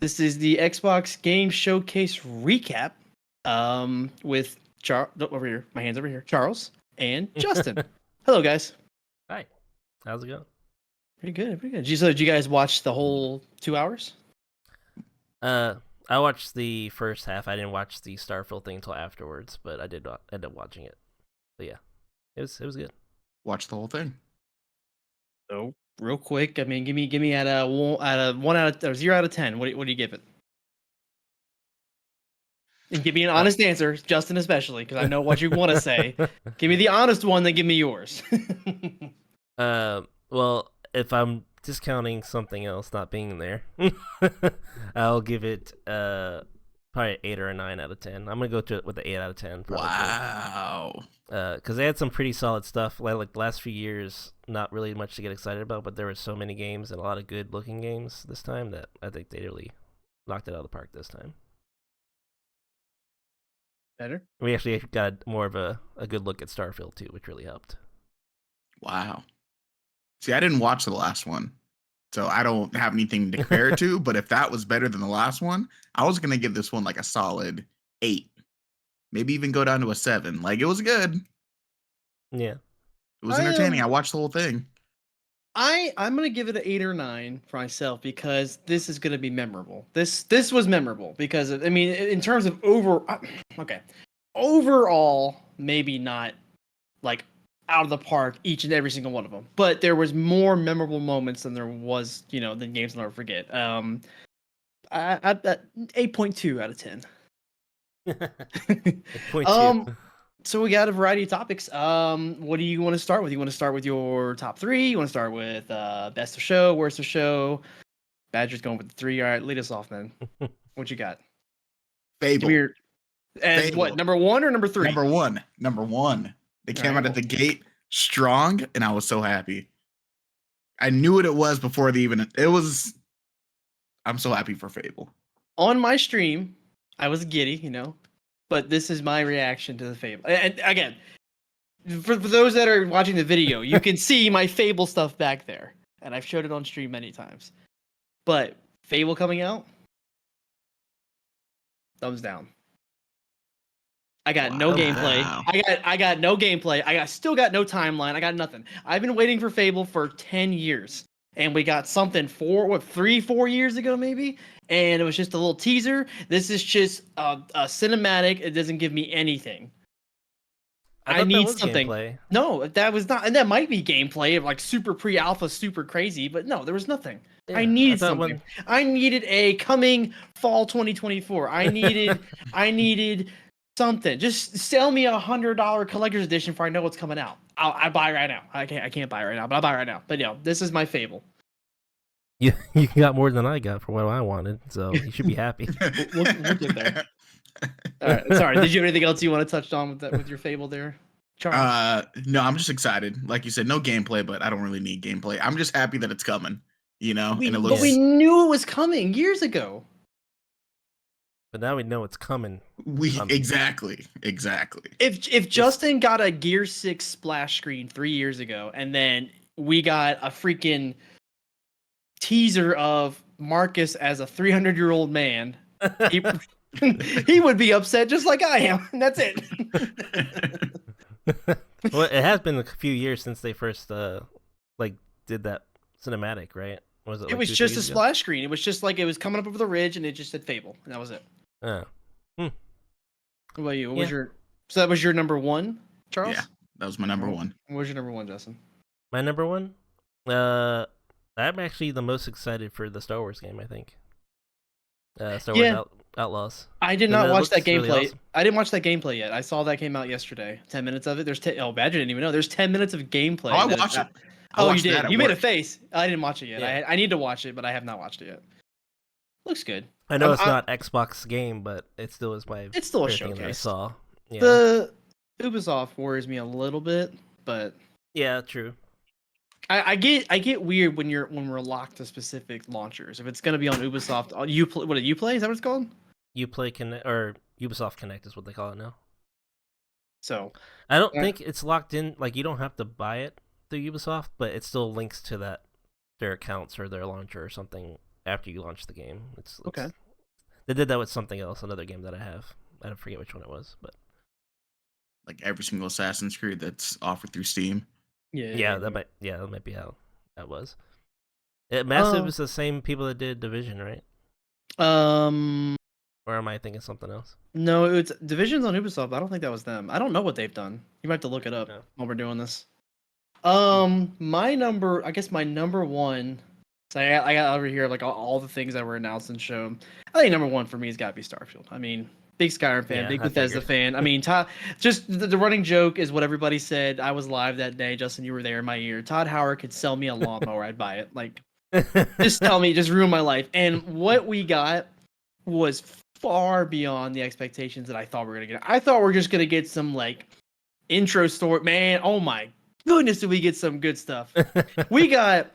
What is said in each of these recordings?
This is the Xbox Game Showcase recap. With over here, my hands over here, Charles and Justin. Hello, guys. Hi, how's it going? Pretty good, pretty good. Did you guys watch the whole 2 hours? I watched the first half. I didn't watch the Starfield thing until afterwards, but I did end up watching it. But yeah, it was good. Watch the whole thing. So real quick, I mean, give me at a 0 out of 10. What do you give it? And give me an honest answer, Justin, especially, because I know what you want to say. Give me the honest one, then give me yours. Well, if I'm discounting something else not being there, I'll give it probably an 8 or a 9 out of 10. I'm gonna go to it with an 8 out of 10. Probably. Wow. Because they had some pretty solid stuff. Like the last few years, not really much to get excited about, but there were so many games and a lot of good-looking games this time that I think they really knocked it out of the park this time. Better? We actually got more of a good look at Starfield too, which really helped. Wow. See, I didn't watch the last one, so I don't have anything to compare it to. But if that was better than the last one, I was gonna give this one like a solid 8, maybe even go down to a 7. Like, it was good. Yeah, it was entertaining. I watched the whole thing. I'm gonna give it an 8 or 9 for myself because this is gonna be memorable. This was memorable because I mean, in terms of overall, maybe not like out of the park each and every single one of them, but there was more memorable moments than there was, than games I'll never forget. I 8.2 out of 10. 8.2. So we got a variety of topics. What do you want to start with? You want to start with your top 3? You want to start with best of show, worst of show? Badger's going with the 3. All right, lead us off, man. What you got? Fable. Fable. What, number 1 or number 3? Number one. They came out at the gate strong, and I was so happy. I knew what it was before it was. I'm so happy for Fable. On my stream, I was giddy, but this is my reaction to the Fable. And again, for those that are watching the video, you can see my Fable stuff back there, and I've showed it on stream many times. But Fable coming out, thumbs down. I got no gameplay. I got no gameplay. Still got no timeline. I got nothing. I've been waiting for Fable for 10 years. And we got something 3-4 years ago, maybe? And it was just a little teaser. This is just a cinematic. It doesn't give me anything. I need something. Gameplay. No, that was not. And that might be gameplay of like super pre-alpha, super crazy. But no, there was nothing. Yeah, I needed something. I needed a coming fall 2024. I needed something. Just sell me $100 collector's edition for I know what's coming out. I buy right now. I can't buy right now, but I'll buy right now. But this is my Fable. You got more than I got for what I wanted, so you should be happy. we'll get there. All right, sorry. Did you have anything else you want to touch on with your Fable there, Charles? No, I'm just excited. Like you said, no gameplay, but I don't really need gameplay. I'm just happy that it's coming. And it looks. But we knew it was coming years ago. But now we know it's coming. Exactly. If Justin got a Gear 6 splash screen 3 years ago, and then we got a freaking teaser of Marcus as a 300-year-old man, he would be upset just like I am. And that's it. Well, it has been a few years since they first did that cinematic, right? It was just a splash screen. It was just like it was coming up over the ridge, and it just said Fable, and that was it. What about you? So that was your number 1, Charles? Yeah, that was my number 1. What was your number 1, Justin? My number 1? I'm actually the most excited for the Star Wars game, I think. Star Wars Outlaws. I did not watch that gameplay. Really awesome. I didn't watch that gameplay yet. I saw that came out yesterday. 10 minutes of it. Badger didn't even know. There's 10 minutes of gameplay. Oh, I watched it. Oh, you did? You made a face. I didn't watch it yet. Yeah. I need to watch it, but I have not watched it yet. Looks good. I know it's not Xbox game, but it still is my. It's still a showcase. That I saw. Yeah. The Ubisoft worries me a little bit, but yeah, true. I get weird when we're locked to specific launchers. If it's gonna be on Ubisoft, what do you play? Is that what it's called? Uplay Connect or Ubisoft Connect is what they call it now. So I don't think it's locked in. Like you don't have to buy it through Ubisoft, but it still links to their accounts or their launcher or something after you launch the game. It's Okay. They did that with something else, another game that I have. I don't forget which one it was, but Like every single Assassin's Creed that's offered through Steam. yeah, that might be how that was. Massive is the same people that did Division, right? Or am I thinking something else? No, it's Division's on Ubisoft. I don't think that was them. I don't know what they've done. You might have to look it up while we're doing this. My number one. So I got over here like all the things that were announced and shown. I think number one for me has got to be Starfield. I mean, big Skyrim fan, big Bethesda fan. I mean, just the running joke is what everybody said. I was live that day. Justin, you were there in my ear. Todd Howard could sell me a lawnmower, I'd buy it. Like, just tell me, just ruin my life. And what we got was far beyond the expectations that I thought we were gonna get. I thought we were just gonna get some like intro story. Man, oh my goodness, did we get some good stuff? We got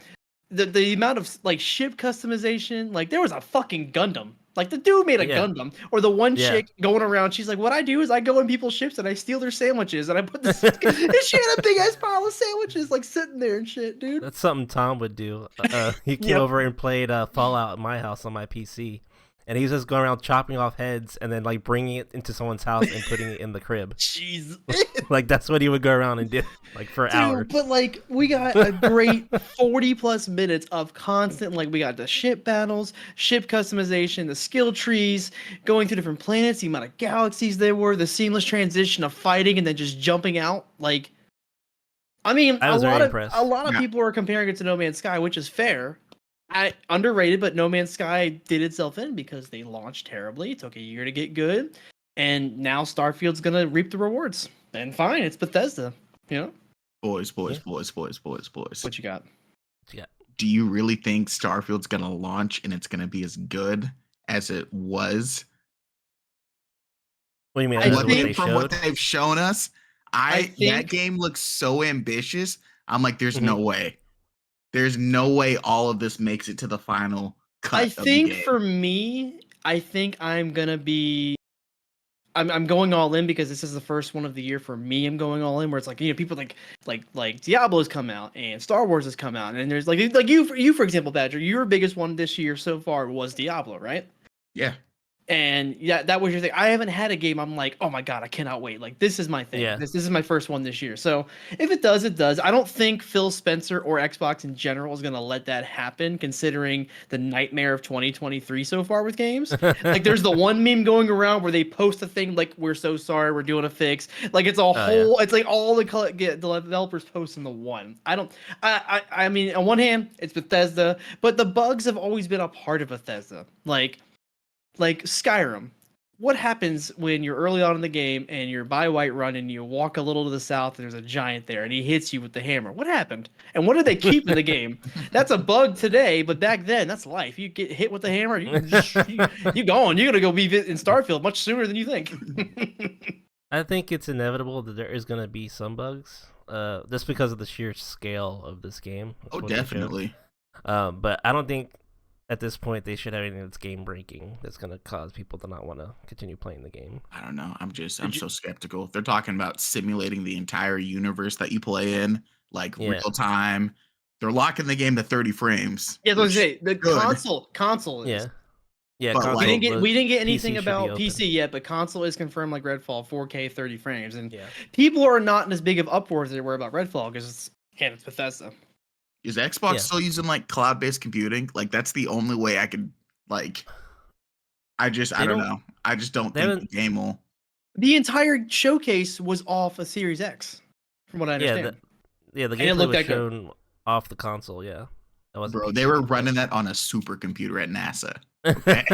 the amount of like ship customization. Like there was a fucking Gundam. Like the dude made a Gundam, or the one chick going around. She's like, "What I do is I go in people's ships and I steal their sandwiches and I put this." And she had a big ass pile of sandwiches like sitting there and shit, dude. That's something Tom would do. He came over and played Fallout at my house on my PC. And he was just going around chopping off heads and then like bringing it into someone's house and putting it in the crib. Jeez. Like that's what he would go around and do like for hours. But like we got a great 40 plus minutes of constant, like we got the ship battles, ship customization, the skill trees, going through different planets, the amount of galaxies there were, the seamless transition of fighting and then just jumping out. Like, I mean, a lot of people are comparing it to No Man's Sky, which is fair. Underrated, but No Man's Sky did itself in because they launched terribly. It took a year to get good, and now Starfield's gonna reap the rewards. And fine, it's Bethesda, you know. Boys. What you got? Do you really think Starfield's gonna launch and it's gonna be as good as it was? What do you mean? I think from what they've shown us, I think that game looks so ambitious. I'm like, there's no way. There's no way all of this makes it to the final cut. I think for me, I think I'm gonna be. I'm going all in because this is the first one of the year for me. I'm going all in where it's like, you know, people like Diablo's come out and Star Wars has come out and there's like you for example, Badger, your biggest one this year so far was Diablo, right? Yeah. And yeah, that was your thing. I haven't had a game I'm like, oh my god, I cannot wait. Like this is my thing. Yeah. This is my first one this year. So if it does, it does. I don't think Phil Spencer or Xbox in general is gonna let that happen, considering the nightmare of 2023 so far with games. Like there's the one meme going around where they post a thing like, "We're so sorry, we're doing a fix." Like it's a whole. Yeah. It's like all the developers posting the one. I mean, on one hand, it's Bethesda, but the bugs have always been a part of Bethesda. Like Skyrim, what happens when you're early on in the game and you're by Whiterun and you walk a little to the south and there's a giant there and he hits you with the hammer? What happened? And what did they keep in the game? That's a bug today, but back then, that's life. You get hit with the hammer, you going. You're gonna go be in Starfield much sooner than you think. I think it's inevitable that there is gonna be some bugs, just because of the sheer scale of this game. Oh, definitely. But I don't think at this point they should have anything that's game breaking that's going to cause people to not want to continue playing the game. I don't know. I'm so skeptical. They're talking about simulating the entire universe that you play in, like real time. They're locking the game to 30 frames. Yeah, I was gonna say the console is. Yeah. But we didn't get anything about PC yet, but console is confirmed like Redfall, 4K, 30 frames, and people are not in as big of uproars as they were about Redfall because it's Bethesda. Is Xbox still using like cloud-based computing? Like that's the only way I could like. I don't know. I just don't think the game will. The entire showcase was off a Series X, from what I understand. The gameplay was shown off the console. Yeah, bro, they were running that on a supercomputer at NASA. Okay?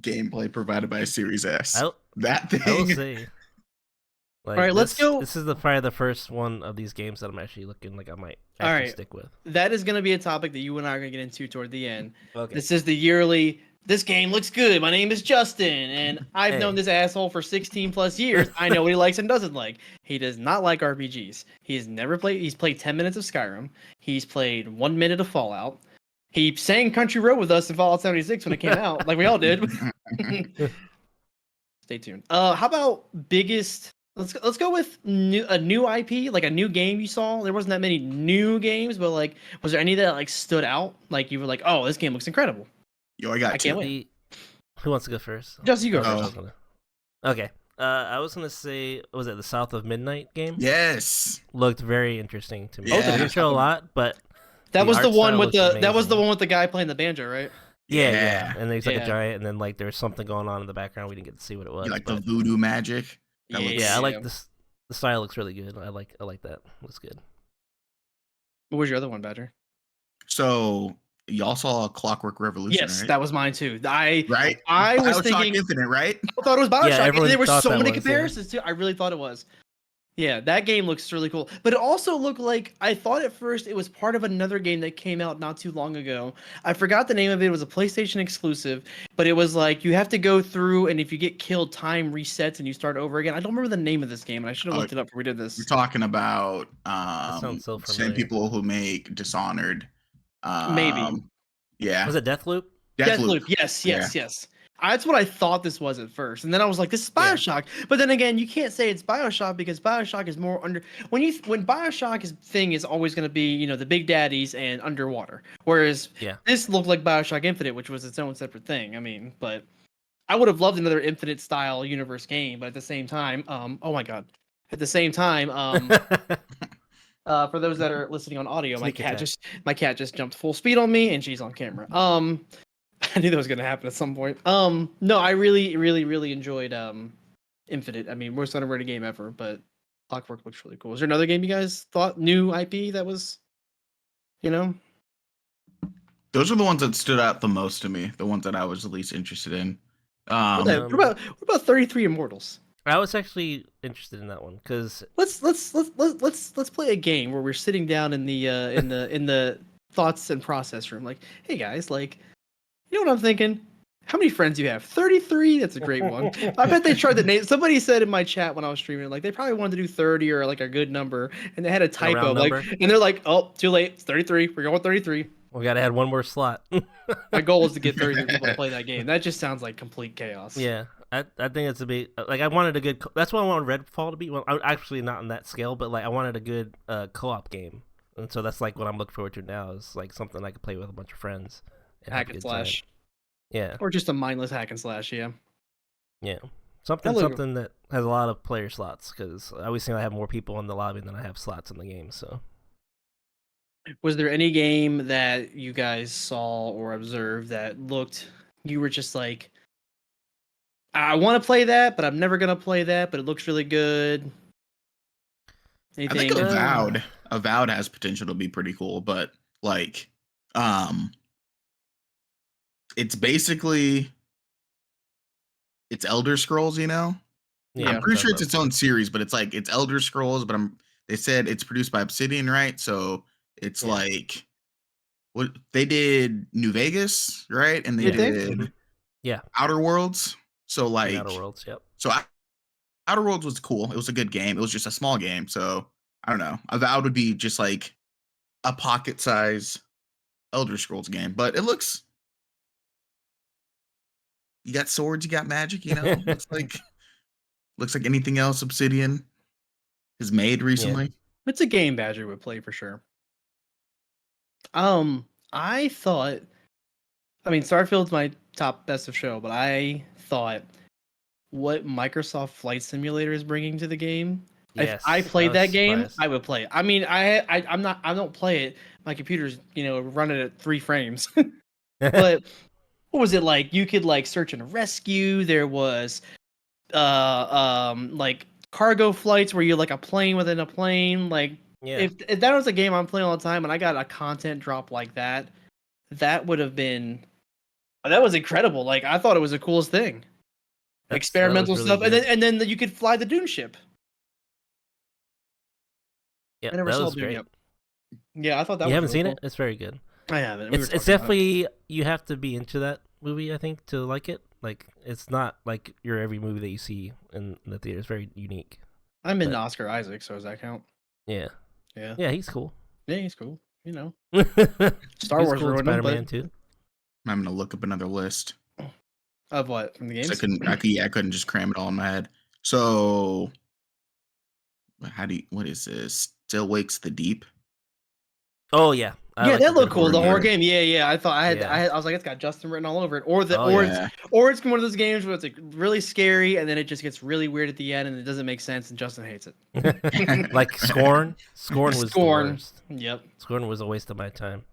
Gameplay provided by Series S. That thing. I will say. Like, all right, let's go. This is probably the first one of these games that I'm actually looking like I might actually stick with. That is going to be a topic that you and I are going to get into toward the end. Okay. This is the yearly, this game looks good. My name is Justin, and I've known this asshole for 16 plus years. I know what he likes and doesn't like. He does not like RPGs. He's played 10 minutes of Skyrim. He's played 1 minute of Fallout. He sang Country Road with us in Fallout 76 when it came out, like we all did. Stay tuned. How about biggest... let's go with a new IP, like a new game you saw. There wasn't that many new games, but like, was there any that like stood out? Like you were like, oh, this game looks incredible. Yo, I got I two. can't wait. Who wants to go first? Just you go Okay, first. Okay. I was gonna say, was it the South of Midnight game? Yes. Looked very interesting to me. Yeah. I didn't show a lot, but That was the art one style with looks that was the amazing. one with the guy playing the banjo, right? Yeah. And there's like Yeah. a giant, and then like there's something going on in the background. We didn't get to see what it was. You like the but voodoo magic? That looks- yeah, I like this. The style looks really good. I like that. Looks good. What was your other one, Badger? So y'all saw Clockwork Revolution, Yes, right? that was mine too. right? I was BioShock thinking Infinite, right? I thought it was Bioshock. everyone There were thought so that many was, yeah. comparisons too. I really thought it was. Yeah, that game looks really cool. But it also looked like I thought at first it was part of another game that came out not too long ago. I forgot the name of it. It was a PlayStation exclusive, but it was like you have to go through, and if you get killed, time resets and you start over again. I don't remember the name of this game, and I should have looked it up before we did this. We're talking about sounds so same familiar. people who make Dishonored. Maybe. Yeah. Was it Deathloop? Deathloop. Yes. That's what I thought this was at first, and then I was like, "This is Bioshock." But then again, you can't say it's Bioshock because Bioshock is more under when Bioshock thing is always going to be the big daddies and underwater, whereas this looked like Bioshock Infinite, which was its own separate thing. I mean, but I would have loved another Infinite style universe game, but at the same time, oh my god, at the same time, for those that are listening on audio, my cat just jumped full speed on me, and she's on camera. I knew that was gonna happen at some point. No, I really, really, really enjoyed Infinite. I mean, most underrated game ever, but Clockwork looks really cool. Is there another game you guys thought new IP that was, Those are the ones that stood out the most to me. The ones that I was the least interested in. What about 33 Immortals? I was actually interested in that one because let's play a game where we're sitting down in the thoughts and process room. Like, hey guys, like, you know what I'm thinking? How many friends do you have? 33? That's a great one. I bet they tried the name. Somebody said in my chat when I was streaming, like, they probably wanted to do 30 or like a good number, and they had a typo. And they're like, oh, too late. It's 33. We're going 33. We gotta add one more slot. My goal is to get 33 people to play that game. That just sounds like complete chaos. Yeah, I think it's a big I wanted a good. That's why I wanted Redfall to be. Well, actually not on that scale, but like I wanted a good co-op game, and so that's like what I'm looking forward to now is like something I could play with a bunch of friends. Hack and slash. Yeah. Or just a mindless hack and slash. Yeah. Yeah. Something that has a lot of player slots because I always seem I have more people in the lobby than I have slots in the game. So. Was there any game that you guys saw or observed that you were just like, I want to play that, but I'm never gonna play that, but it looks really good? Anything? I think Avowed has potential to be pretty cool, but like, it's basically Elder Scrolls, Yeah. I'm pretty sure it's its own series, but it's Elder Scrolls, but they said it's produced by Obsidian, right? So it's like what they did New Vegas, right? And they did Outer Worlds. So like Outer Worlds, yep. So Outer Worlds was cool. It was a good game. It was just a small game. So I don't know. Avowed would be just like a pocket size Elder Scrolls game, but it looks. You got swords, you got magic, looks like anything else Obsidian has made recently. Yeah. It's a game Badger would play for sure. I thought, Starfield's my top best of show, but I thought what Microsoft Flight Simulator is bringing to the game. Yes, if I played that game, I would play it. I mean, I don't play it. My computer's, running at 3 frames. But what was it like? You could like search and rescue. There was like cargo flights where you're like a plane within a plane. Like if that was a game I'm playing all the time and I got a content drop like that would have been that was incredible. Like I thought it was the coolest thing. Experimental really stuff. Good. And then you could fly the Dune ship. Yeah, that was great. Yet. Yeah, I thought that You was haven't really seen cool. it? It's very good. I haven't. It's definitely you have to be into that movie, I think, to like it. Like it's not like your every movie that you see in the theater. It's very unique. I'm into Oscar Isaac, so does that count? Yeah. Yeah, he's cool. Yeah, he's cool. Star Wars ruined Spider-Man too. I'm gonna look up another list. Of what? From the games? I couldn't just cram it all in my head. So what is this? Still Wakes the Deep. Oh yeah, yeah, that looked cool. The horror game. game. Yeah. I thought Yeah. I was like, it's got Justin written all over it. Or Yeah. it's one of those games where it's like really scary and then it just gets really weird at the end and it doesn't make sense and Justin hates it. Like Scorn. Scorn was the worst. Yep. Scorn was a waste of my time.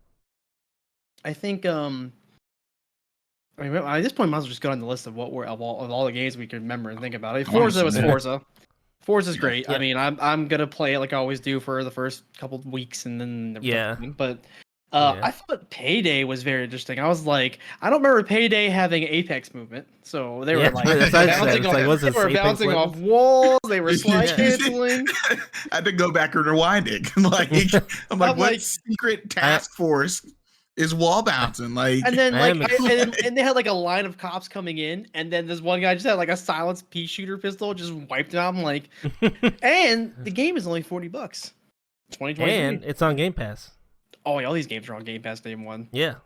I think I mean, at this point, might as well just go on the list of all the games we can remember and think about. Forza was Forza. Forza's great. Yeah. I mean, I'm gonna play it like I always do for the first couple of weeks and then But I thought Payday was very interesting. I was like, I don't remember Payday having Apex movement, so they were like bouncing off walls. They were slide canceling. I had to go back and rewind it. I'm like, what secret task force is wall bouncing? Like, and then and they had like a line of cops coming in, and then this one guy just had like a silenced pea shooter pistol, just wiped it out. I'm like, and the game is only $40. 2020, and it's on Game Pass. Oh, yeah, all these games are on Game Pass day one. Yeah,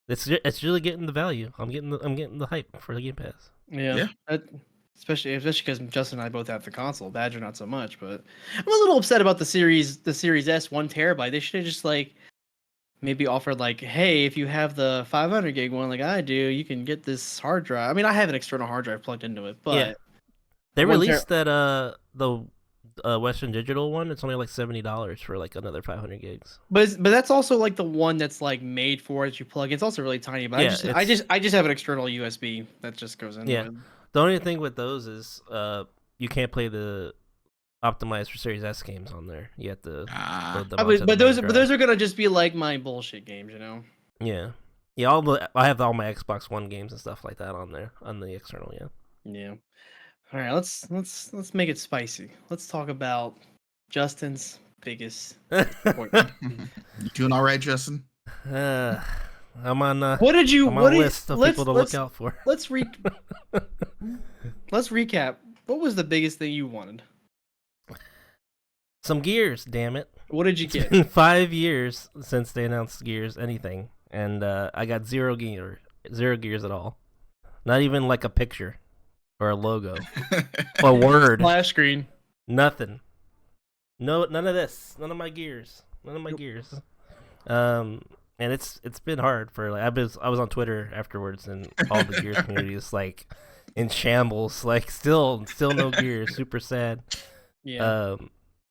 it's really getting the value. I'm getting the hype for the Game Pass. Yeah. Especially because Justin and I both have the console. Badger not so much, but I'm a little upset about the Series S 1 terabyte. They should have just like maybe offered like, hey, if you have the 500 gig one like I do, you can get this hard drive. I mean, I have an external hard drive plugged into it, but yeah. They released that the Western Digital one. It's only like $70 for like another 500 gigs. But that's also like the one that's like made for it. You plug. It's also really tiny. But yeah, I just have an external USB that just goes in. Yeah. The only thing with those is you can't play the optimized for Series S games on there. You have to load them. But those are gonna just be like my bullshit games, you know. Yeah. Yeah. I have all my Xbox One games and stuff like that on there on the external. Yeah. Yeah. All right, let's make it spicy. Let's talk about Justin's biggest disappointment. You doing all right, Justin? I'm on. What did you? I'm on a list of people to look out for. Let's recap. What was the biggest thing you wanted? Some Gears, damn it! What did you get? It's been 5 years since they announced Gears anything, and I got zero Gears at all. Not even like a picture. Or a logo. A word. Splash screen. Nothing. No, none of this. None of my Gears. And it's been hard for like I was on Twitter afterwards and all the Gears community is like in shambles. Like still no Gears. Super sad. Yeah.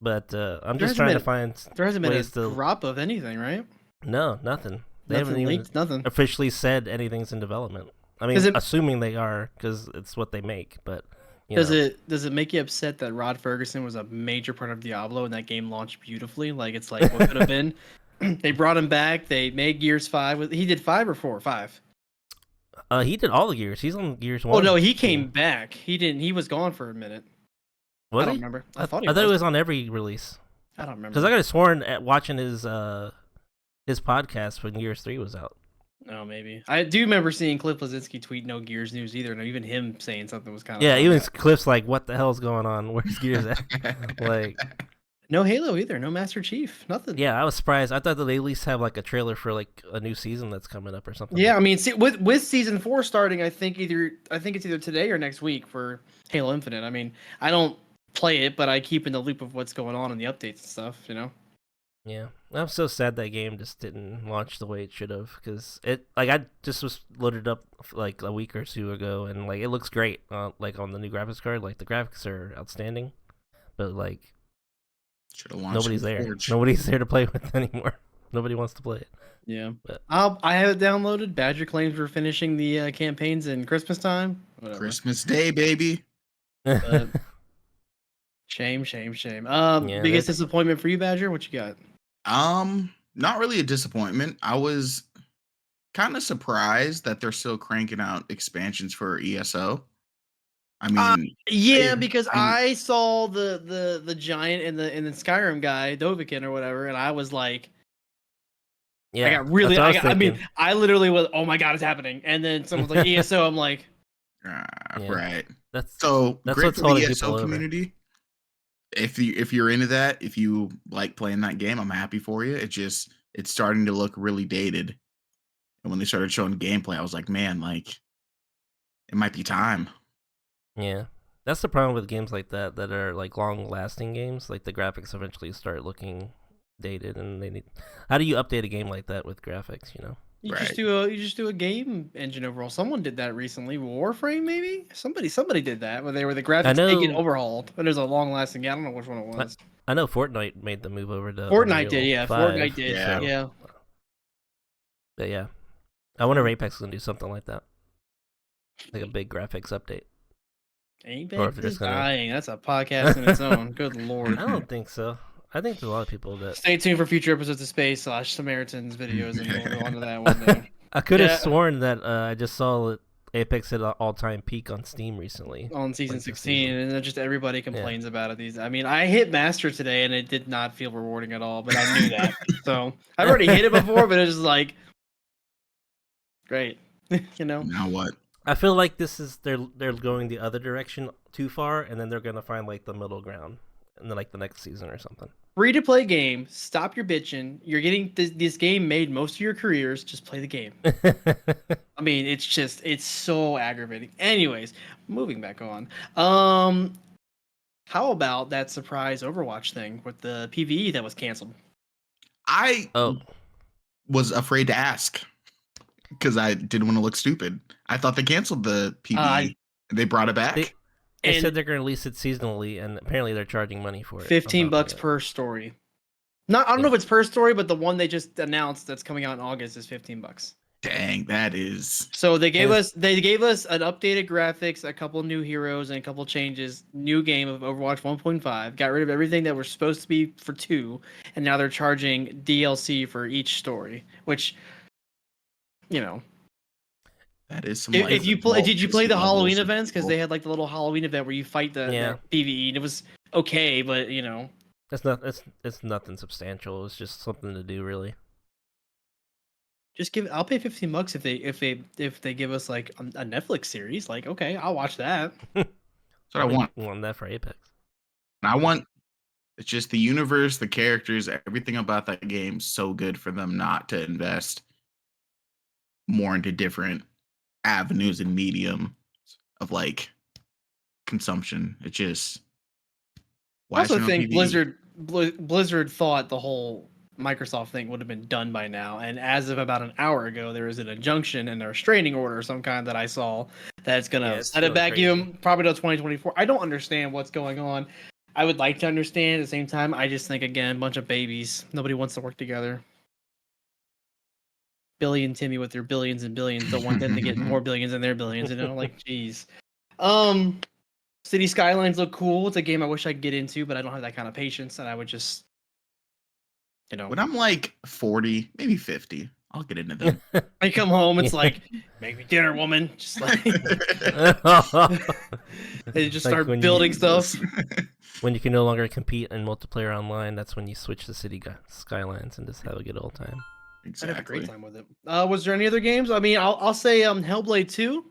But I'm just trying to find. There hasn't been a drop of anything, right? No, nothing. They haven't even officially said anything's in development. I mean, assuming they are, because it's what they make. But does it make you upset that Rod Ferguson was a major part of Diablo and that game launched beautifully? Like it's like what could have been. They brought him back. They made Gears 5. He did 5 or 4? 5. He did all the Gears. He's on Gears 1. Oh no, he came back. He didn't. He was gone for a minute. I don't remember. I thought it was on every release. I don't remember. Because I could have sworn at watching his podcast when Gears 3 was out. No, maybe. I do remember seeing Cliff Bleszinski tweet no Gears news either, and even him saying something was kind of... Yeah, even Cliff's like, what the hell's going on? Where's Gears at? Like... No Halo either. No Master Chief. Nothing. Yeah, I was surprised. I thought that they at least have like a trailer for like a new season that's coming up or something. Yeah, I mean, see, with season 4 starting, I think it's either today or next week for Halo Infinite. I mean, I don't play it, but I keep in the loop of what's going on in the updates and stuff, you know? Yeah, I'm so sad that game just didn't launch the way it should have, because it like I just was loaded up like a week or two ago, and like it looks great, like on the new graphics card, like the graphics are outstanding, but like nobody's there. Nobody's there to play with anymore. Nobody wants to play it. Yeah, but I have it downloaded. Badger claims we're finishing the campaigns in Christmas time. Whatever. Christmas Day, baby. Shame. Biggest disappointment for you, Badger? What you got? Not really a disappointment. I was kind of surprised that they're still cranking out expansions for ESO. I mean, because I saw the giant and the Skyrim guy, Dovahkiin or whatever, and I was like, yeah, I got really, I literally was, oh my god, it's happening, and then someone's like ESO, I'm like, right. That's great for the ESO community. If you're into that, if you like playing that game, I'm happy for you. It's starting to look really dated. And when they started showing gameplay, I was like, man, like it might be time. Yeah. That's the problem with games like that are like long-lasting games. Like the graphics eventually start looking dated, and they need. How do you update a game like that with graphics? You know. You Right. just do a game engine overhaul. Someone did that recently. Warframe, maybe somebody did that where the graphics they get overhauled. But there's a long lasting. Yeah, I don't know which one it was. I know Fortnite made the move over to Fortnite Unreal did, yeah. 5, Fortnite did, Yeah. yeah. But yeah, I wonder if Apex can do something like that, like a big graphics update. Apex is dying. That's a podcast in its own. Good lord. I don't think so. I think there's a lot of people that. Stay tuned for future episodes of Space / Samaritans videos, and we'll go on to that one day. I could have sworn that I just saw that Apex hit an all-time peak on Steam recently. On season 16, and then just everybody complains about it. I mean, I hit Master today, and it did not feel rewarding at all, but I knew that. So, I've already hit it before, but it's just like, great. You know? Now what? I feel like this is they're going the other direction too far, and then they're gonna find like the middle ground in the next season or something. Free-to-play game. Stop your bitching. You're getting this game made most of your careers. Just play the game. I mean, it's so aggravating. Anyways, moving back on. How about that surprise Overwatch thing with the PvE that was canceled? I was afraid to ask because I didn't want to look stupid. I thought they canceled the PvE. They brought it back. They said they're going to release it seasonally, and apparently they're charging money for it. $15 per story. I don't know if it's per story, but the one they just announced that's coming out in August is $15. Dang, that is. So they gave us an updated graphics, a couple new heroes, and a couple changes. New game of Overwatch 1.5. Got rid of everything that was supposed to be for 2, and now they're charging DLC for each story, which, you know. That is some. If you play, did you play the Halloween events? Because they had like the little Halloween event where you fight the PvE, and it was okay, but you know, it's nothing substantial. It was just something to do, really. Just I'll pay $15 if they give us like a Netflix series. Like, okay, I'll watch that. That's what I want. I want that for Apex. It's just the universe, the characters, everything about that game so good for them not to invest more into different avenues and medium of like consumption. It just I also think Blizzard thought the whole Microsoft thing would have been done by now, and as of about an hour ago, there was an injunction and a restraining order of some kind that I saw that's gonna set it back you probably to 2024. I don't understand what's going on. I would like to understand. At the same time, I just think again, bunch of babies. Nobody wants to work together. Billy and Timmy with their billions and billions don't want them to get more billions than their billions. You know, like, geez. City Skylines look cool. It's a game I wish I could get into, but I don't have that kind of patience, and I would just, you know. When I'm like 40, maybe 50, I'll get into them. I come home, it's like, make me dinner, woman. Just like, they just start building stuff. When you can no longer compete in multiplayer online, that's when you switch to City Skylines and just have a good old time. Exactly. I had a great time with it. Was there any other games? I mean, I'll say Hellblade 2.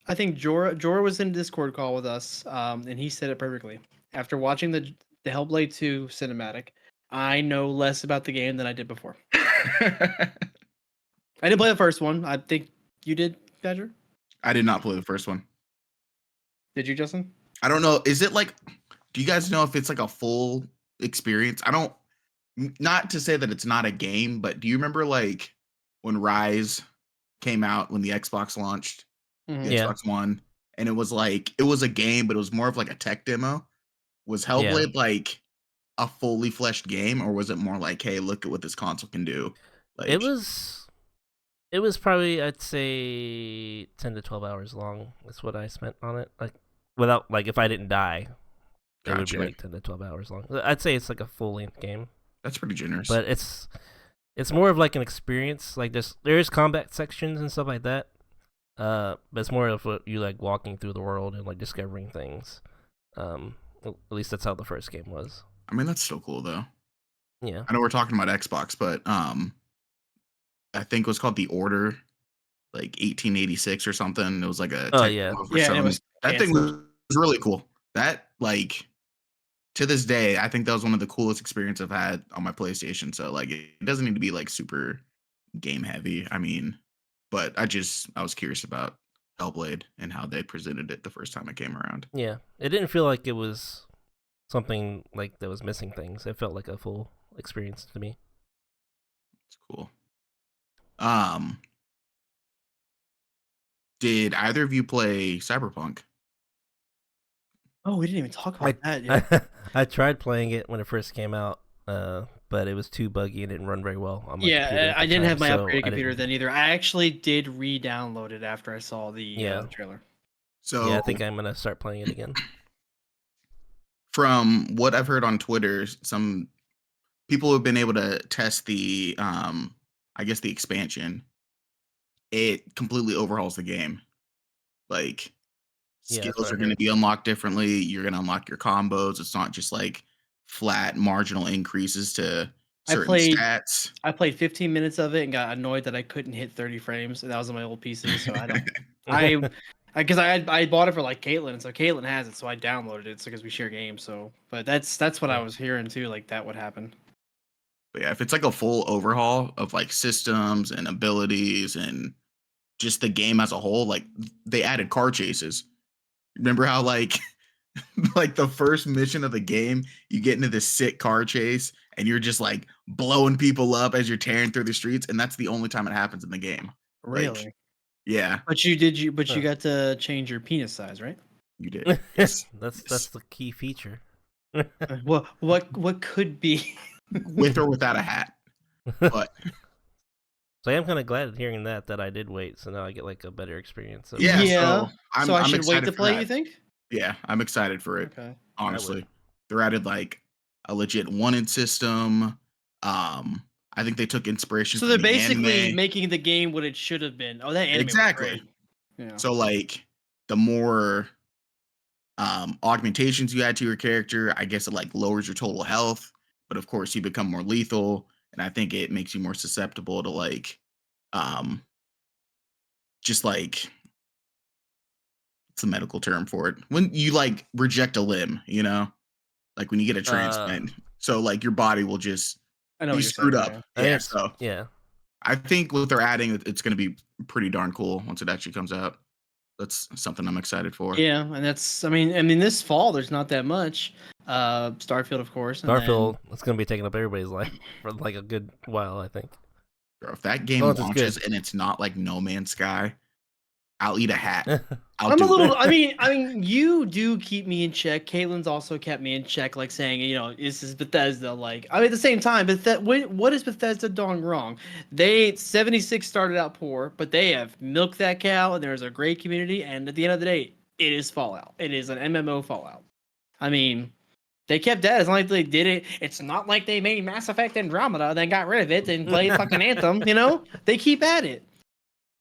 I think Jorah was in a Discord call with us, and he said it perfectly. After watching the Hellblade 2 cinematic, I know less about the game than I did before. I didn't play the first one. I think you did, Badger? I did not play the first one. Did you, Justin? I don't know. Is it like, do you guys know if it's like a full experience? I don't. Not to say that it's not a game, but do you remember like when Rise came out when the Xbox launched, the Xbox One, and it was like it was a game, but it was more of like a tech demo? Was Hellblade like a fully fleshed game, or was it more like, hey, look at what this console can do? Like, it was probably, I'd say 10 to 12 hours long. That's what I spent on it. Like without, like, if I didn't die, it would be like 10 to 12 hours long. I'd say it's like a full length game. That's pretty generous. But it's more of like an experience. Like there is combat sections and stuff like that. But it's more of you like walking through the world and like discovering things. At least that's how the first game was. I mean, that's still cool though. Yeah. I know we're talking about Xbox, but I think it was called The Order, like 1886 or something. It was like a that thing was really cool. That like. To this day, I think that was one of the coolest experiences I've had on my PlayStation. So like, it doesn't need to be like super game heavy. I mean, but I was curious about Hellblade and how they presented it the first time it came around. Yeah, it didn't feel like it was something like that was missing things. It felt like a full experience to me. It's cool. Did either of you play Cyberpunk? Oh, we didn't even talk about that yet. I tried playing it when it first came out, but it was too buggy and didn't run very well on my computer Yeah, at I the didn't time, have my so upgraded I computer didn't- then either. I actually did re-download it after I saw the trailer. So Yeah, I think I'm gonna start playing it again. from what I've heard on Twitter, some people have been able to test the I guess the expansion. It completely overhauls the game. Like Yeah, that's skills what I are going to heard. be unlocked differently. You're going to unlock your combos. It's not just like flat marginal increases to certain stats. I played 15 minutes of it and got annoyed that I couldn't hit 30 frames, and that was on my old PC. So because I bought it for like Caitlin, and so Caitlin has it, so I downloaded it because we share games. So, but that's what I was hearing too, like that would happen. But yeah, if it's like a full overhaul of like systems and abilities and just the game as a whole, like they added car chases. Remember how like like the first mission of the game, you get into this sick car chase and you're just like blowing people up as you're tearing through the streets, and that's the only time it happens in the game. Really? Like, yeah, But you Huh. got to change your penis size, right? you did. Yes. That's the key feature. What could be? With or without a hat. But So I am kind of glad hearing that I did wait, so now I get like a better experience. Of yeah, Yeah. so I'm, So I I'm should wait excited to for play. that. You think? Yeah, I'm excited for it. Okay. Honestly, they're added like a legit wanted system. I think they took inspiration. So from they're the basically anime. making the game what it should have been. Oh, that anime was Exactly. great. Yeah. So like the more augmentations you add to your character, I guess it like lowers your total health, but of course you become more lethal, and I think it makes you more susceptible to like just like it's a medical term for it. When you like reject a limb, you know? Like when you get a transplant. So like your body will just I know be what you're screwed saying, up. yeah. I think Yeah, it's- so yeah. I think what they're adding, it's going to be pretty darn cool once it actually comes out. That's something I'm excited for. Yeah, and that's I mean this fall there's not that much. Starfield, of course. And Starfield, it's gonna be taking up everybody's life for like a good while, I think. Bro, if that game Well, it's launches good. and it's not like No Man's Sky, I'll eat a hat. I'll I'm do a little. it. I mean, you do keep me in check. Caitlin's also kept me in check, like saying, this is Bethesda. Like, I mean, at the same time, what is Bethesda doing wrong? 76 started out poor, but they have milked that cow, and there's a great community. And at the end of the day, it is Fallout. It is an MMO Fallout. I mean, they kept that. It's not like they did it. It's not like they made Mass Effect Andromeda, then got rid of it and played fucking Anthem. They keep at it.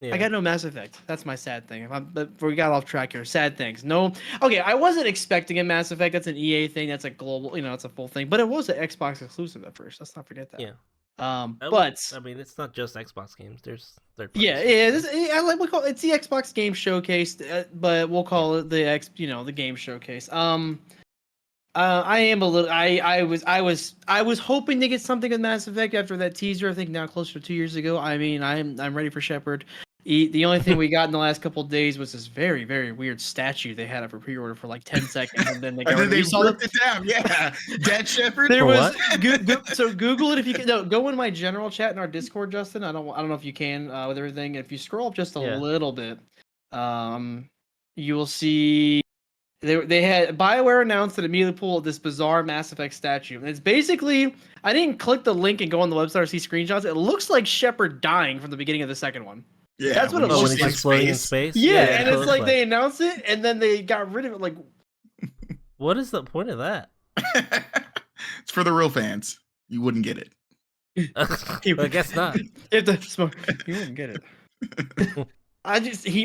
Yeah. I got no Mass Effect. That's my sad thing. But we got off track here. Sad things. No. Okay, I wasn't expecting a Mass Effect. That's an EA thing. That's a global. It's a full thing. But it was an Xbox exclusive at first. Let's not forget that. Yeah. But I mean, it's not just Xbox games. There's third yeah, I like we call it's the Xbox Game Showcase, but we'll call it the Game Showcase. I am a little. I was hoping to get something with Mass Effect after that teaser. I think now closer to 2 years ago. I mean, I'm ready for Shepard. The only thing we got in the last couple of days was this very, very weird statue they had up for pre-order for like 10 seconds, and then they got And then rid of it. they You saw ripped it down. Yeah. Dead Shepherd. there For was what? so Google it if you can. No, go in my general chat in our Discord, Justin. I don't know if you can with everything. If you scroll up just a Yeah. little bit, you will see they had BioWare announced that immediately pulled this bizarre Mass Effect statue. And it's basically I didn't click the link and go on the website or see screenshots. It looks like Shepard dying from the beginning of the second one. Yeah, That's what it when Oh, looks when she's he's like. floating in space. Yeah, that's and what it it's like looks they announced it and then they got rid of it. Like, What is the point of that? It's for the real fans. You wouldn't get it. I guess not. if the smoke, you wouldn't get it. I just he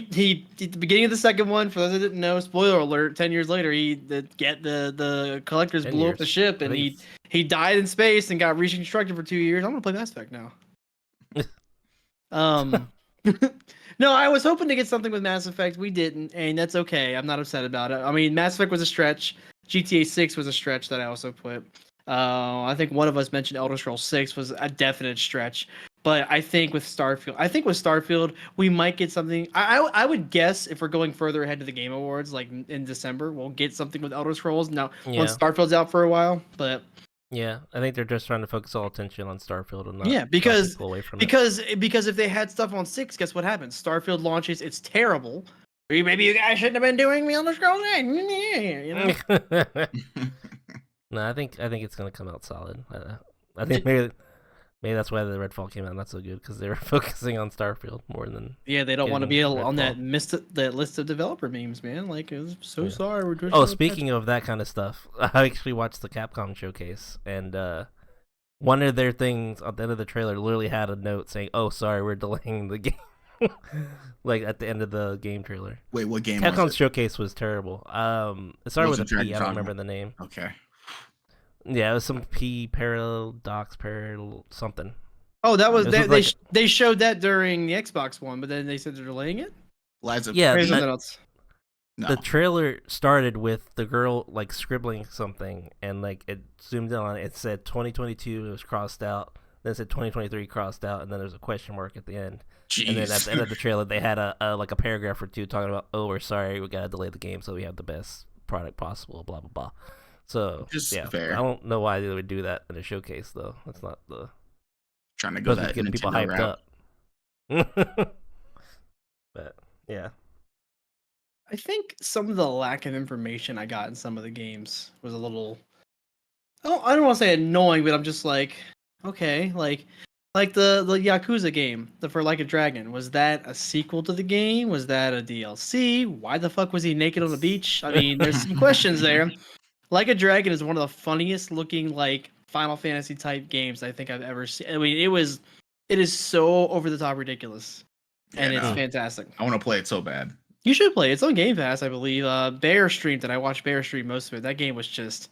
at the beginning of the second one. For those that didn't know, spoiler alert: 10 years later, the collectors 10 blew up the years. ship, I and think he died in space and got reconstructed for 2 years. I'm gonna play Mass Effect now. No, I was hoping to get something with Mass Effect. We didn't, and that's okay. I'm not upset about it. I mean, Mass Effect was a stretch. GTA 6 was a stretch that I also put. I think one of us mentioned Elder Scrolls 6 was a definite stretch. But I think with Starfield, we might get something. I would guess if we're going further ahead to the Game Awards, like in December, we'll get something with Elder Scrolls. Now, once Starfield's out for a while, but yeah, I think they're just trying to focus all attention on Starfield and not because away from because if they had stuff on 6, guess what happens? Starfield launches, it's terrible. Maybe you guys shouldn't have been doing the Elder Scrolls, you know? No, I think it's gonna come out solid. I think maybe that's why the Redfall came out not so good, because they were focusing on Starfield more than they don't want to be on that list of developer memes, man. Like, I'm so sorry. We're speaking of that kind of stuff, I actually watched the Capcom showcase, and one of their things at the end of the trailer literally had a note saying, "Oh, sorry, we're delaying the game." Like at the end of the game trailer. Wait, what game? Capcom's showcase was terrible. It started with a P. I don't remember the name. Okay. Yeah, it was some P Paradox something. Oh, that was they showed that during the Xbox one, but then they said they're delaying it. Something else. No. The trailer started with the girl like scribbling something, and like it zoomed in on it. It said 2022. It was crossed out. Then it said 2023 crossed out, and then there's a question mark at the end. Jeez. And then at the end of the trailer, they had a paragraph or two talking about, "Oh, we're sorry, we gotta delay the game so we have the best product possible." Blah blah blah. So fair. I don't know why they would do that in a showcase though. That's not the trying to go that getting people hyped route. Up. But yeah, I think some of the lack of information I got in some of the games was a little. I don't want to say annoying, but I'm just like, okay, like the Yakuza game, the For Like a Dragon. Was that a sequel to the game? Was that a DLC? Why the fuck was he naked on the beach? I mean, there's some questions there. Like a Dragon is one of the funniest looking like Final Fantasy type games I think I've ever seen. I mean, it is so over the top ridiculous, and it's fantastic. I want to play it so bad. You should play it. It's on Game Pass, I believe. Bear streamed it. I watched Bear stream most of it. That game was just.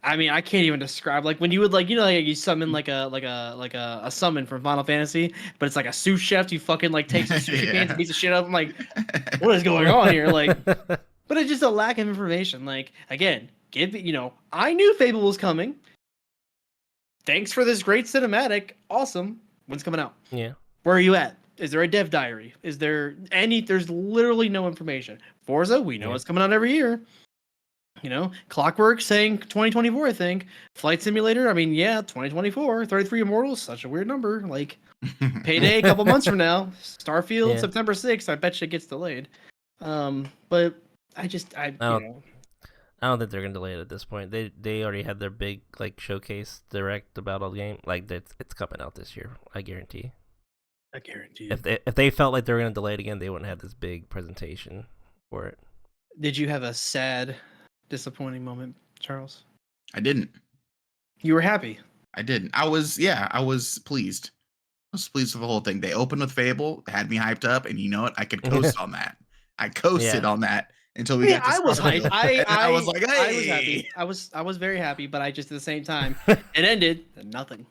I mean, I can't even describe. Like when you would like you summon like a summon from Final Fantasy, but it's like a sous chef. You fucking like takes the sushi pans and beats the shit up. I'm like, what is going on here? Like. But it's just a lack of information. Like, again, I knew Fable was coming. Thanks for this great cinematic. Awesome. When's coming out? Yeah. Where are you at? Is there a dev diary? Is there there's literally no information. Forza, we know it's coming out every year. Clockwork saying 2024, I think. Flight Simulator, I mean, 2024. 33 Immortals, such a weird number. Like, Payday a couple months from now. Starfield, September 6th. I bet you it gets delayed. But I don't think they're gonna delay it at this point. They already had their big like showcase direct about all the game. Like it's coming out this year. I guarantee. I guarantee. If they felt like they were gonna delay it again, they wouldn't have this big presentation for it. Did you have a sad, disappointing moment, Charles? I didn't. You were happy. I didn't. I was pleased. I was pleased with the whole thing. They opened with Fable, had me hyped up, and you know what? I could coast on that. I coasted on that until we got to I was hyped. I was like, hey. I was happy. I was very happy, but I just at the same time it ended and nothing.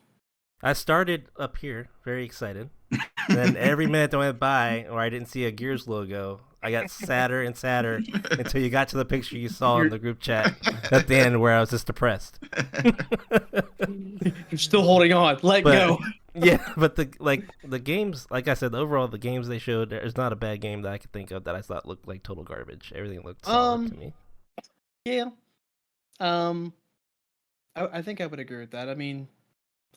I started up here, very excited. Then every minute that went by where I didn't see a Gears logo, I got sadder and sadder until you got to the picture you saw in the group chat at the end where I was just depressed. You're still holding on. Let go. Yeah, but the games, like I said, overall the games they showed, there's not a bad game that I could think of that I thought looked like total garbage. Everything looked solid to me. Yeah. I think I would agree with that. I mean,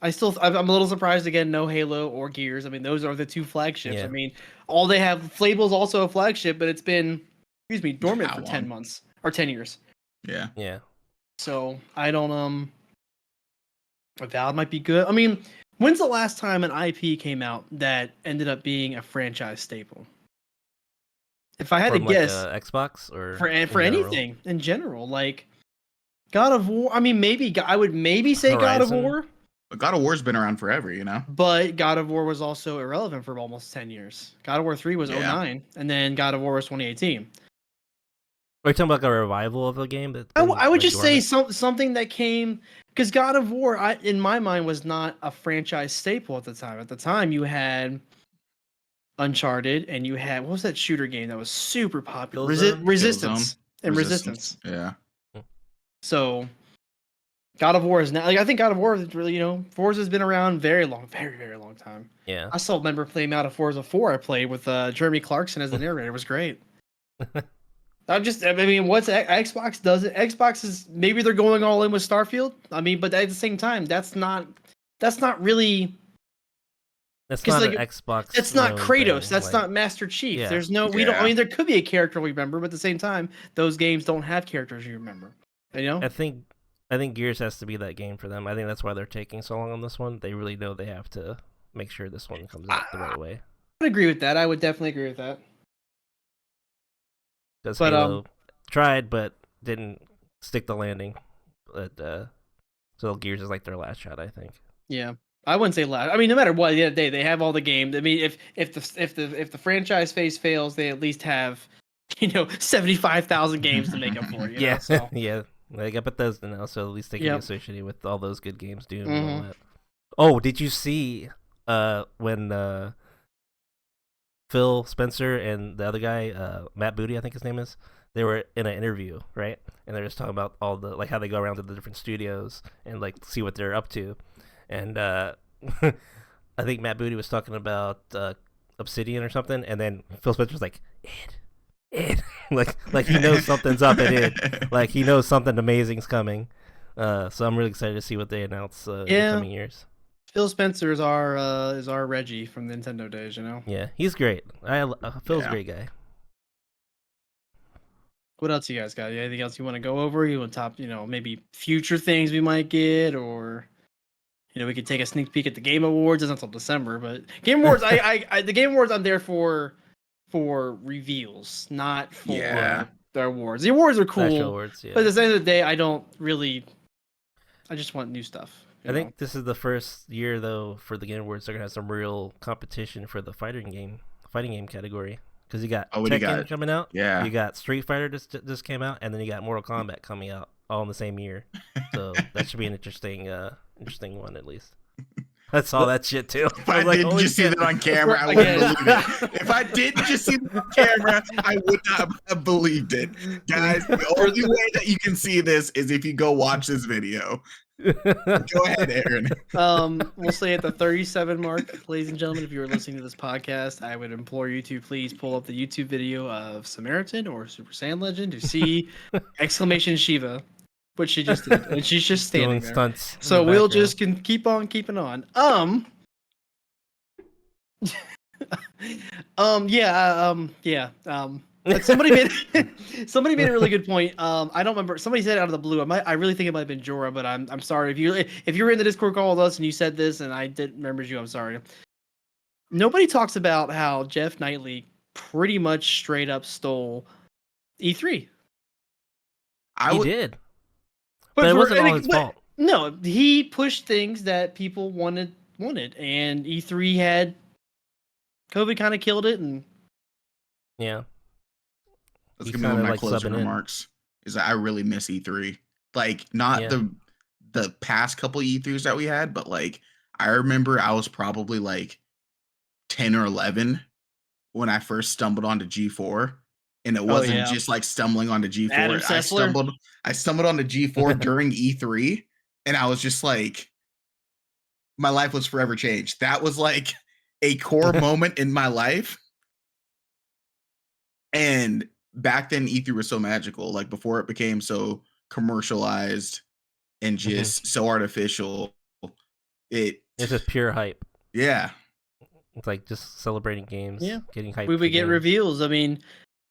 I'm a little surprised again, no Halo or Gears. I mean, those are the two flagships. Yeah. I mean, all they have, Fable's also a flagship, but it's been, dormant for 10 months or 10 years. Yeah. Yeah. So I don't Valve might be good. I mean, when's the last time an IP came out that ended up being a franchise staple? If I had to guess, Xbox or for anything in general, like God of War. I mean, I would maybe say Horizon. God of War. But God of War's been around forever, But God of War was also irrelevant for almost 10 years. God of War 3 was 2009, and then God of War was 2018. Are you talking about like a revival of a game? I would just say something that came... Because God of War, in my mind, was not a franchise staple at the time. At the time, you had Uncharted, and you had... What was that shooter game that was super popular? Resistance. And Resistance. Yeah. So... God of War is now. Like, I think God of War is really, Forza's been around very long, very very long time. Yeah. I still remember playing out of Forza 4. I played with Jeremy Clarkson as the narrator. It was great. I mean, what's Xbox does it? Xbox is maybe they're going all in with Starfield. I mean, but at the same time, that's not really. That's not like, an Xbox. It's not Kratos. Thing. That's not Master Chief. Yeah. There's no. We don't. I mean, there could be a character we remember, but at the same time, those games don't have characters you remember. You know. I think Gears has to be that game for them. I think that's why they're taking so long on this one. They really know they have to make sure this one comes out the right way. I would agree with that. I would definitely agree with that. Because Halo tried but didn't stick the landing. But so Gears is like their last shot, I think. Yeah. I wouldn't say last. I mean, no matter what, at the end of the day, they have all the games. I mean, if the franchise phase fails, they at least have 75,000 games to make up for. Yeah, so. Yeah. They got Bethesda now, so at least they can be associated with all those good games, Doom and all that. Oh, did you see when Phil Spencer and the other guy, Matt Booty, I think his name is, they were in an interview, right? And they're just talking about all the how they go around to the different studios and see what they're up to. And I think Matt Booty was talking about Obsidian or something, and then Phil Spencer was like, Id. like he knows something's up at Id. Like he knows something amazing's coming. So I'm really excited to see what they announce in the coming years. Phil Spencer is our Reggie from the Nintendo days, Yeah, he's great. Phil's a great guy. What else you guys got? Anything else you want to go over? You want to top, maybe future things we might get, or we could take a sneak peek at the Game Awards. It's not until December, but Game Awards, the Game Awards, I'm there for reveals, not for the awards. The awards are cool, awards, but at the end of the day, I just want new stuff. I think this is the first year though for the Game Awards they're gonna have some real competition for the fighting game category, because you got Tekken coming out, you got Street Fighter just came out, and then you got Mortal Kombat coming out all in the same year. So that should be an interesting one at least. I saw that shit too. If I didn't just see that on camera, I wouldn't believe it. If I didn't just see that on camera, I would not have believed it. Guys, the only way that you can see this is if you go watch this video. Go ahead, Aaron. We'll say at the 37 mark, ladies and gentlemen, if you are listening to this podcast, I would implore you to please pull up the YouTube video of Samaritan or Super Saiyan Legend to see exclamation Shiva. What she just did, and she's just standing there. Stunts so we'll just keep on keeping on. Somebody made a really good point. I don't remember. Somebody said it out of the blue. I really think it might have been Jorah, but I'm sorry if you were in the Discord call with us and you said this and I didn't remember you. I'm sorry. Nobody talks about how Jeff Knightley pretty much straight up stole E3. He did. But it wasn't all his fault. No, he pushed things that people wanted, and E3 had COVID kind of killed it, and that's gonna be one of my closing remarks. Is that I really miss E3. Like not the past couple E3s that we had, but like I remember I was probably like 10 or 11 when I first stumbled onto G4. And it wasn't just like stumbling onto G4. I stumbled onto G4 during E3, and I was just like, my life was forever changed. That was like a core moment in my life. And back then, E3 was so magical. Like before it became so commercialized and just so artificial. It's just pure hype. Yeah. It's like just celebrating games, getting hype. We would get reveals. I mean,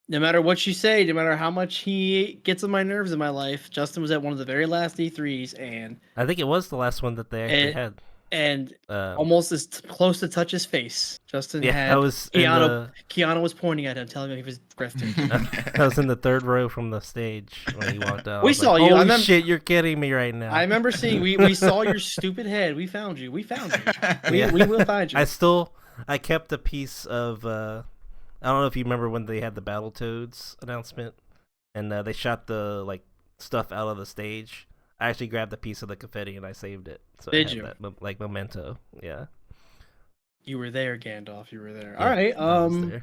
no matter what you say, no matter how much he gets on my nerves in my life, Justin was at one of the very last E3s, and I think it was the last one that they actually had. And almost as close to touch his face. Justin had Keanu was pointing at him, telling him he was breathtaking. I was in the third row from the stage when he walked out. We saw you. Holy shit, you're kidding me right now. I remember seeing. We saw your stupid head. We found you. We will find you. I kept a piece of. I don't know if you remember when they had the Battletoads announcement, and they shot the stuff out of the stage. I actually grabbed a piece of the confetti and I saved it. So did you? That, memento. Yeah. You were there, Gandalf. You were there. Yeah, all right.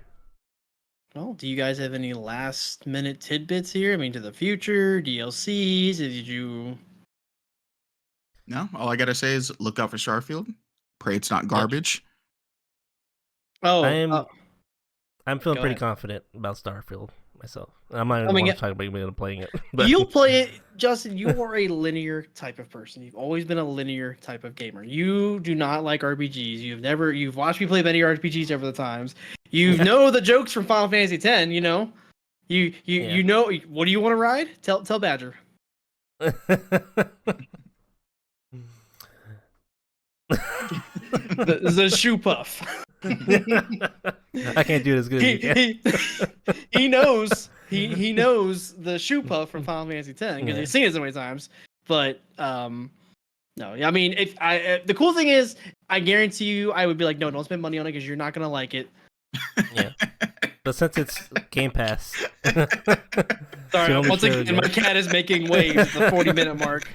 Well, do you guys have any last minute tidbits here? I mean, to the future, DLCs? Did you No, all I gotta say is look out for Starfield. Pray it's not garbage. Oh, I'm feeling Go pretty ahead. confident about Starfield myself. I'm not even I mean, want to talk about me playing it. But you'll play it, Justin. You are a linear type of person. You've always been a linear type of gamer. You do not like RPGs. You've watched me play many RPGs over the times. You know the jokes from Final Fantasy X. You know, you know what do you want to ride? Tell Badger. the shoe puff. I can't do it as good as you can. He knows he knows the shoe puff from Final Fantasy X because he's seen it so many times. But no, I mean, if the cool thing is, I guarantee you, I would be like, no, don't spend money on it because you're not gonna like it. Yeah, but since it's Game Pass, sorry, once again, my cat is making waves at the 40-minute mark.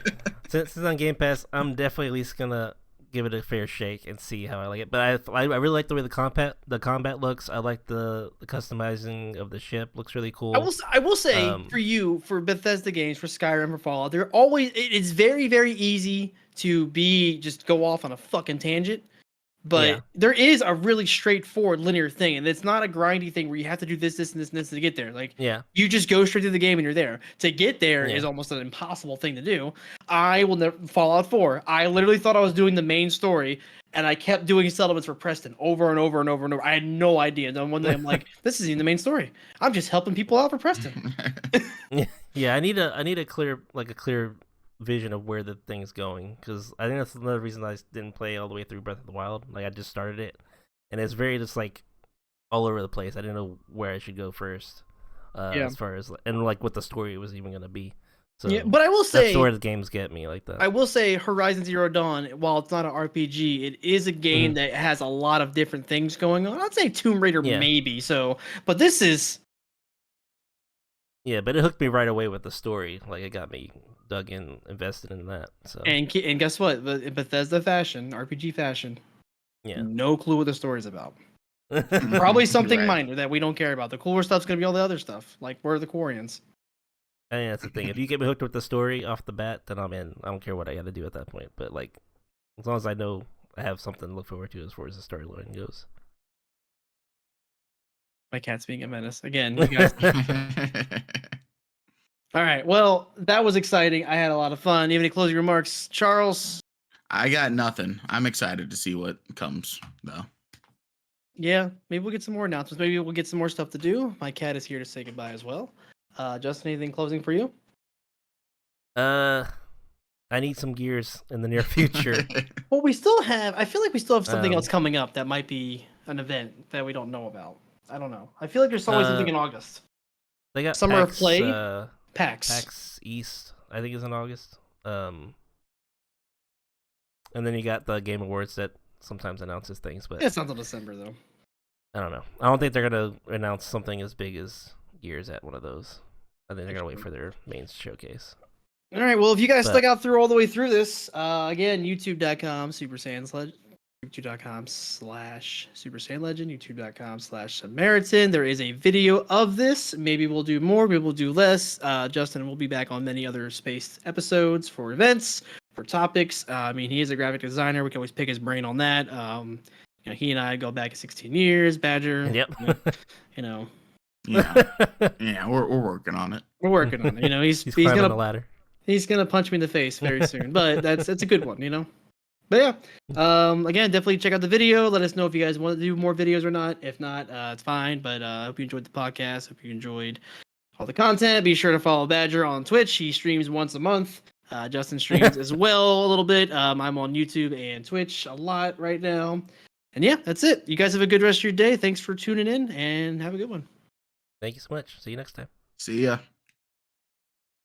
Since it's on Game Pass, I'm definitely at least gonna give it a fair shake and see how I like it. But I really like the way the combat looks. I like the customizing of the ship. Looks really cool. I will say for Bethesda games, for Skyrim, for Fallout, it's very, very easy to just go off on a fucking tangent. But there is a really straightforward linear thing, and it's not a grindy thing where you have to do this, and this to get there. Like, you just go straight through the game and you're there. To get there is almost an impossible thing to do. I will never Fallout 4. I literally thought I was doing the main story, and I kept doing settlements for Preston over and over and over and over. I had no idea. And then one day I'm like, this isn't the main story. I'm just helping people out for Preston. Yeah, I need a clear vision of where the thing's going, because I think that's another reason I didn't play all the way through Breath of the Wild. Like, I just started it, and it's very just like all over the place. I didn't know where I should go first, as far as and like what the story was even gonna be. So but I will say that's where the games get me like that. I will say Horizon Zero Dawn, while it's not an RPG, it is a game that has a lot of different things going on. I'd say Tomb Raider maybe so, but this is. Yeah, but it hooked me right away with the story. Like, it got me dug in, invested in that. So and guess what? Bethesda fashion, RPG fashion. Yeah. No clue what the story's about. Probably something minor that we don't care about. The cooler stuff's gonna be all the other stuff. Like, where are the Quarians? I mean, that's the thing. If you get me hooked with the story off the bat, then I'm in. I don't care what I got to do at that point. But like, as long as I know I have something to look forward to as far as the storyline goes. My cat's being a menace again. You guys. All right. Well, that was exciting. I had a lot of fun. You have any closing remarks, Charles? I got nothing. I'm excited to see what comes, though. Yeah, maybe we'll get some more announcements. Maybe we'll get some more stuff to do. My cat is here to say goodbye as well. Justin, anything closing for you? I need some gears in the near future. Well, I feel like we still have something else coming up that might be an event that we don't know about. I don't know. I feel like there's always something in August. They got Summer of PAX, Play. PAX East, I think, is in August. And then you got the Game Awards that sometimes announces things, but it's not until December though. I don't know. I don't think they're gonna announce something as big as Gears at one of those. I think they're gonna wait for their main showcase. All right. Well, if you guys stuck out through all the way through this, again, YouTube.com Super Saiyan Legend, YouTube.com/Super Saiyan Legend, YouTube.com/Samaritan. There is a video of this. Maybe we'll do more. Maybe we'll do less. Justin will be back on many other Spaced episodes for events, for topics. I mean, he is a graphic designer. We can always pick his brain on that. He and I go back 16 years. Badger. Yep. Yeah, we're working on it. We're working on it. He's climbing gonna the ladder. He's gonna punch me in the face very soon. But that's a good one, But yeah, again, definitely check out the video. Let us know if you guys want to do more videos or not. If not, it's fine. But I hope you enjoyed the podcast. Hope you enjoyed all the content. Be sure to follow Badger on Twitch. He streams once a month. Justin streams as well a little bit. I'm on YouTube and Twitch a lot right now. And yeah, that's it. You guys have a good rest of your day. Thanks for tuning in and have a good one. Thank you so much. See you next time. See ya.